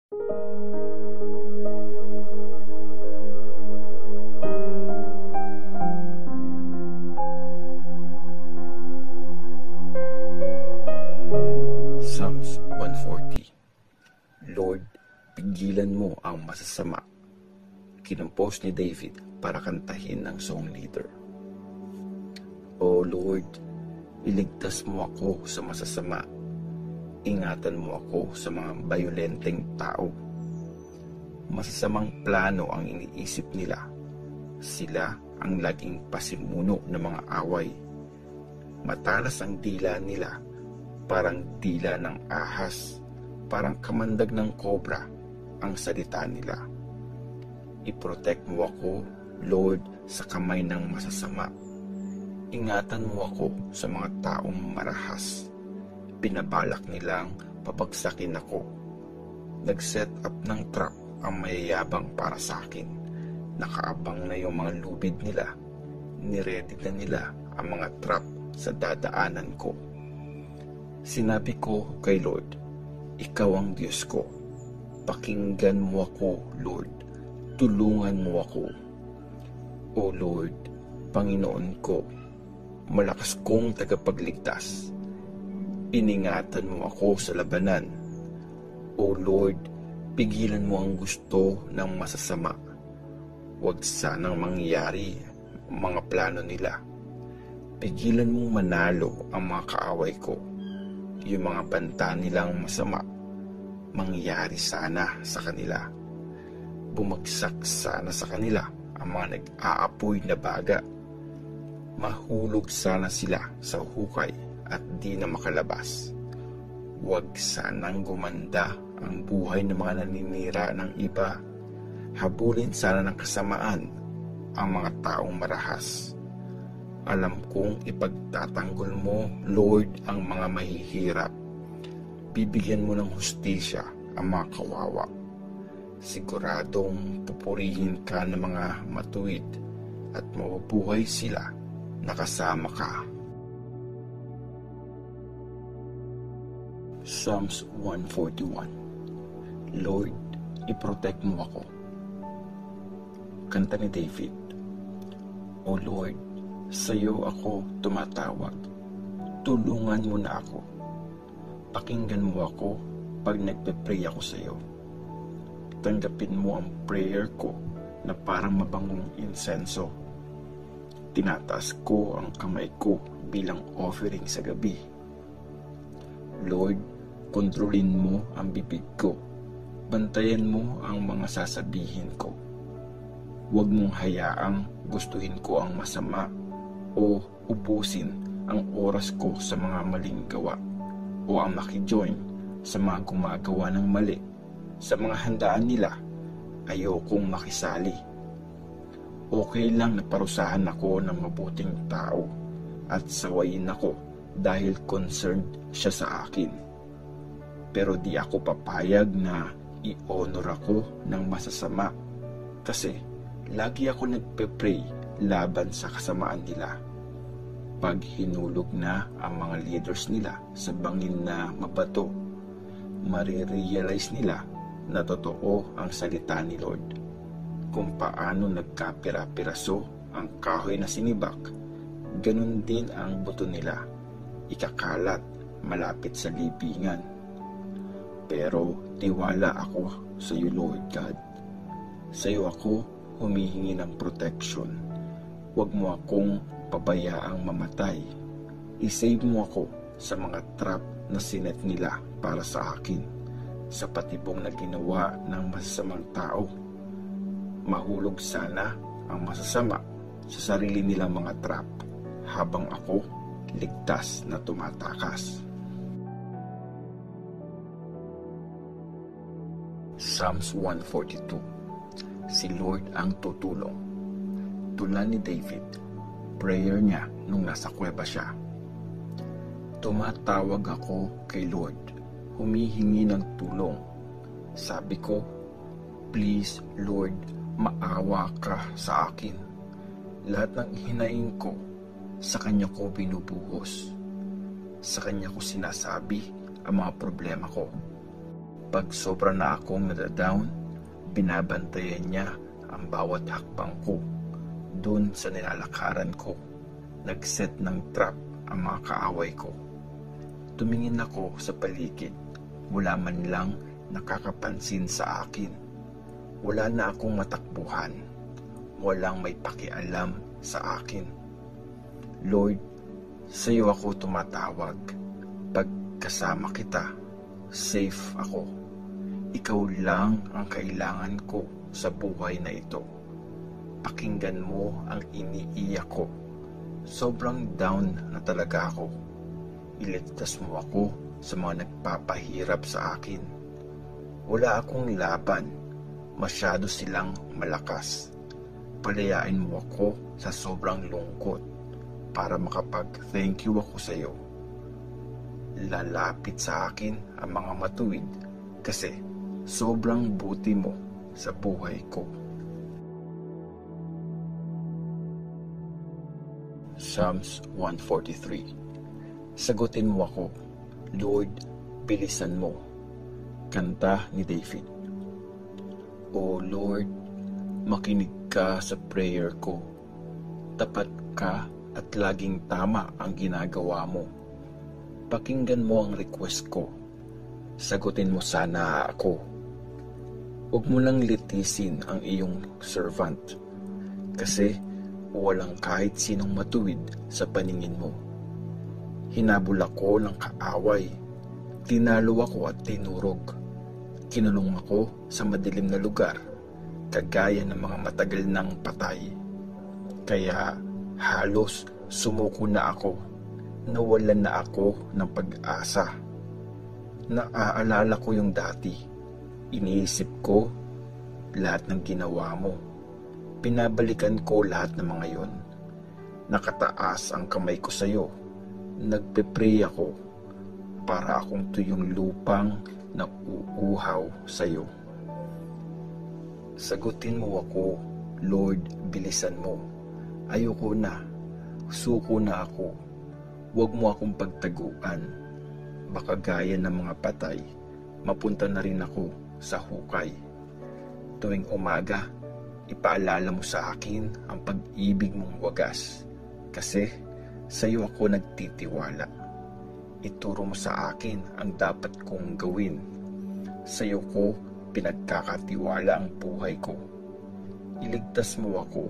Psalms 140. Lord, pigilan mo ang masasama. Kinompose ni David para kantahin ng song leader. O Lord, iligtas mo ako sa masasama. Ingatan mo ako sa mga bayolenteng tao. Masasamang plano ang iniisip nila. Sila ang laging pasimuno ng mga away. Matalas ang dila nila, parang dila ng ahas, parang kamandag ng kobra ang salita nila. I-protect mo ako, Lord, sa kamay ng masasama. Ingatan mo ako sa mga taong marahas. Pinabalak nilang pabagsakin ako. Nag-set up ng trap ang mayayabang para sa akin. Nakaabang na yung mga lubid nila. Niready na nila ang mga trap sa dadaanan ko. Sinabi ko kay Lord, Ikaw ang Diyos ko. Pakinggan mo ako, Lord. Tulungan mo ako. O Lord, Panginoon ko, malakas kong tagapagligtas. Iningatan mo ako sa labanan. O Lord, pigilan mo ang gusto ng masasama. Huwag sanang mangyari mga plano nila. Pigilan mong manalo ang mga kaaway ko. Yung mga banta nilang masama, mangyari sana sa kanila. Bumagsak sana sa kanila ang mga nag-aapoy na baga. Mahulog sana sila sa hukay at di na makalabas. Huwag sanang gumanda ang buhay ng mga naninira ng iba. Habulin sana ng kasamaan ang mga taong marahas. Alam kong ipagtatanggol mo, Lord, ang mga mahihirap. Bibigyan mo ng hustisya ang mga kawawa. Siguradong pupurihin ka ng mga matuwid at mabubuhay sila nakasama ka. Psalms 141. Lord, i-protect mo ako. Kanta ni David. O Lord, sa iyo ako tumatawag. Tulungan mo na ako. Pakinggan mo ako pag nagpe-pray ako sa iyo. Tanggapin mo ang prayer ko na parang mabangong insenso. Tinataas ko ang kamay ko bilang offering sa gabi. Lord, kontrolin mo ang bibig ko. Bantayan mo ang mga sasabihin ko. Huwag mong hayaang gustuhin ko ang masama o ubusin ang oras ko sa mga maling gawa o ang makijoin sa mga gumagawa ng mali. Sa mga handaan nila, ayokong makisali. Okay lang na parusahan ako ng mabuting tao at sawayin ako dahil concerned siya sa akin. Pero di ako papayag na i-honor ako ng masasama kasi lagi ako nagpe-pray laban sa kasamaan nila. Pag hinulog na ang mga leaders nila sa bangin na mabato, marirealize nila na totoo ang salita ni Lord. Kung paano nagkapira-piraso ang kahoy na sinibak, ganun din ang buto nila, ikakalat malapit sa libingan. Pero tiwala ako sa iyo, Lord God. Sa iyo ako humihingi ng protection. Huwag mo akong pabayaang mamatay. I-save mo ako sa mga trap na sinet nila para sa akin, sa patibong na ginawa ng masasamang tao. Mahulog sana ang masasama sa sarili nilang mga trap habang ako ligtas na tumatakas. Psalms 142. Si Lord ang tutulong. Tula ni David, prayer niya nung nasa kuweba siya. Tumatawag ako kay Lord, humihingi ng tulong. Sabi ko, please Lord, maawa ka sa akin. Lahat ng hinaing ko, sa Kanya ko binubuhos. Sa Kanya ko sinasabi ang mga problema ko. Kapag sobra na akong nadadown, binabantayan niya ang bawat hakbang ko. Doon sa nilalakaran ko, nag-set ng trap ang mga kaaway ko. Tumingin ako sa paligid, wala man lang nakakapansin sa akin. Wala na akong matakbuhan, walang may pakialam sa akin. Lord, sa iyo ako tumatawag. Pag kasama kita, safe ako. Ikaw lang ang kailangan ko sa buhay na ito. Pakinggan mo ang iniiyak ko. Sobrang down na talaga ako. Iligtas mo ako sa mga nagpapahirap sa akin. Wala akong laban. Masyado silang malakas. Palayain mo ako sa sobrang lungkot para makapag-thank you ako sa iyo. Lalapit sa akin ang mga matuwid kasi sobrang buti mo sa buhay ko. Psalms 143. Sagutin mo ako, Lord, bilisan mo. Kanta ni David. O Lord, makinig ka sa prayer ko. Tapat ka at laging tama ang ginagawa mo. Pakinggan mo ang request ko. Sagutin mo sana ako. Huwag mo lang litisin ang iyong servant, kasi walang kahit sinong matuwid sa paningin mo. Hinabol ako ng kaaway. Tinalo ako at tinurog. Kinulong ako sa madilim na lugar, kagaya ng mga matagal nang patay. Kaya halos sumuko na ako. Nawalan na ako ng pag-asa. Naaalala ko yung dati. Iniisip ko lahat ng ginawa mo. Pinabalikan ko lahat ng mga yon. Nakataas ang kamay ko sa iyo. Nagpe-pray ako para akong tuyong lupang na uuhaw sa iyo. Sagutin mo ako, Lord, bilisan mo. Ayoko na. Suko na ako. Huwag mo akong pagtaguan. Baka gaya ng mga patay, mapunta na rin ako sa hukay. Tuwing umaga, ipaalala mo sa akin ang pag-ibig mong wagas. Kasi sa iyo ako nagtitiwala. Ituro mo sa akin ang dapat kong gawin. Sa iyo ko pinagkakatiwala ang buhay ko. Iligtas mo ako,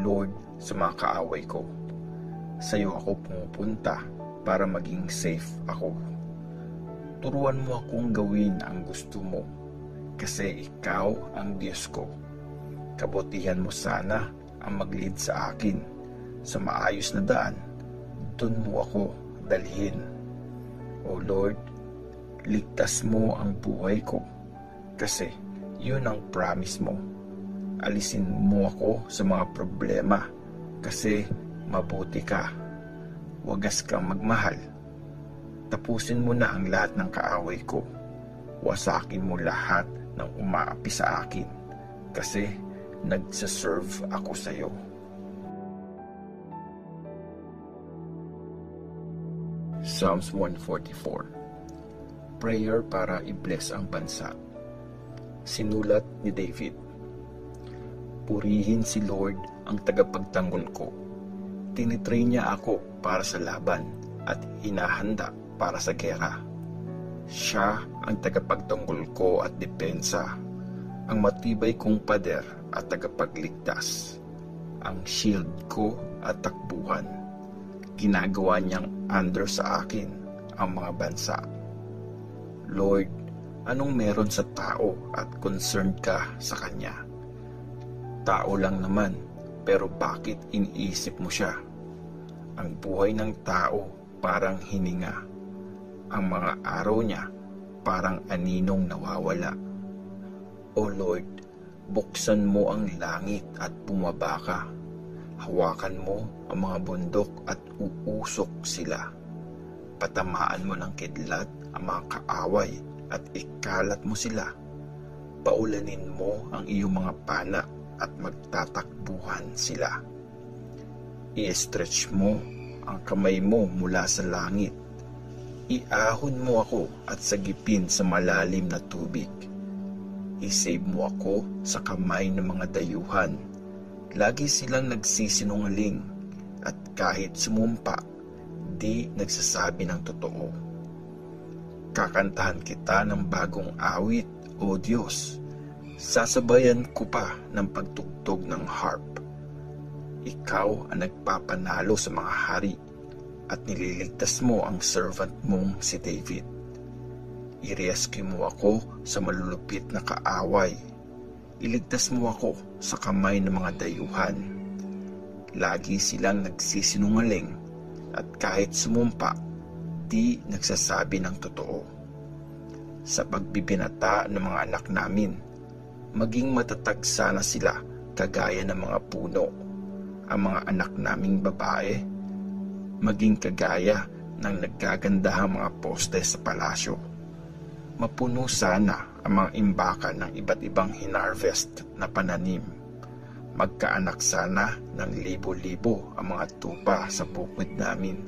Lord, sa mga kaaway ko. Sa iyo ako pumupunta para maging safe ako. Turuan mo akong gawin ang gusto mo, kasi ikaw ang Diyos ko. Kabutihan mo sana ang mag-lead sa akin sa maayos na daan. Doon mo ako dalhin. O Lord, ligtas mo ang buhay ko, kasi yun ang promise mo. Alisin mo ako sa mga problema, kasi mabuti ka. Wagas kang magmahal. Tapusin mo na ang lahat ng kaaway ko. Wasakin mo lahat ng umaapi sa akin, kasi nagsaserve ako sa iyo. Psalms 144. Prayer para i-bless ang bansa. Sinulat ni David. Purihin si Lord ang tagapagtanggol ko. Tinitrain niya ako para sa laban at hinahanda para sa gera. Siya ang tagapagtanggol ko at depensa, ang matibay kong pader at tagapagligtas, ang shield ko at takbuhan. Ginagawa niyang under sa akin ang mga bansa. Lord, anong meron sa tao at concerned ka sa kanya? Tao lang naman, pero bakit iniisip mo siya? Ang buhay ng tao parang hininga. Ang mga araw niya parang aninong nawawala. O Lord, buksan mo ang langit at bumaba ka. Hawakan mo ang mga bundok at uusok sila. Patamaan mo ng kidlat ang mga kaaway at ikalat mo sila. Paulanin mo ang iyong mga pana at magtatakbuhan sila. I-stretch mo ang kamay mo mula sa langit. Iahon mo ako at sagipin sa malalim na tubig. I-save mo ako sa kamay ng mga dayuhan. Lagi silang nagsisinungaling at kahit sumumpa, di nagsasabi ng totoo. Kakantahan kita ng bagong awit, O Diyos. Sasabayan ko pa ng pagtugtog ng harp. Ikaw ang nagpapanalo sa mga hari at nililigtas mo ang servant mong si David. I-rescue mo ako sa malulupit na kaaway. Iligtas mo ako sa kamay ng mga dayuhan. Lagi silang nagsisinungaling at kahit sumumpa, di nagsasabi ng totoo. Sa pagbibinata ng mga anak namin, maging matatag sana sila kagaya ng mga puno. Ang mga anak naming babae, maging kagaya ng naggagandahang mga poste sa palasyo. Mapuno sana ang mga imbakan ng iba't ibang hinarvest na pananim. Magkaanak sana ng libo-libo ang mga tupa sa bukid namin.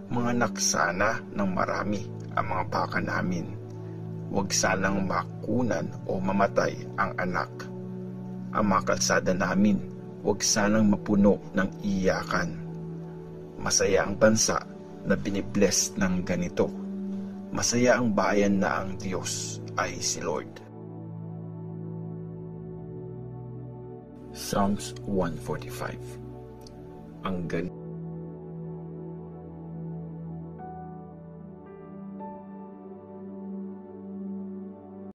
Manganak sana ng marami ang mga baka namin. Huwag sanang makunan o mamatay ang anak. Ang mga kalsada namin, huwag sanang mapuno ng iyakan. Masaya ang bansa na binibless ng ganito. Masaya ang bayan na ang Diyos ay si Lord. Psalms 145. Ang galing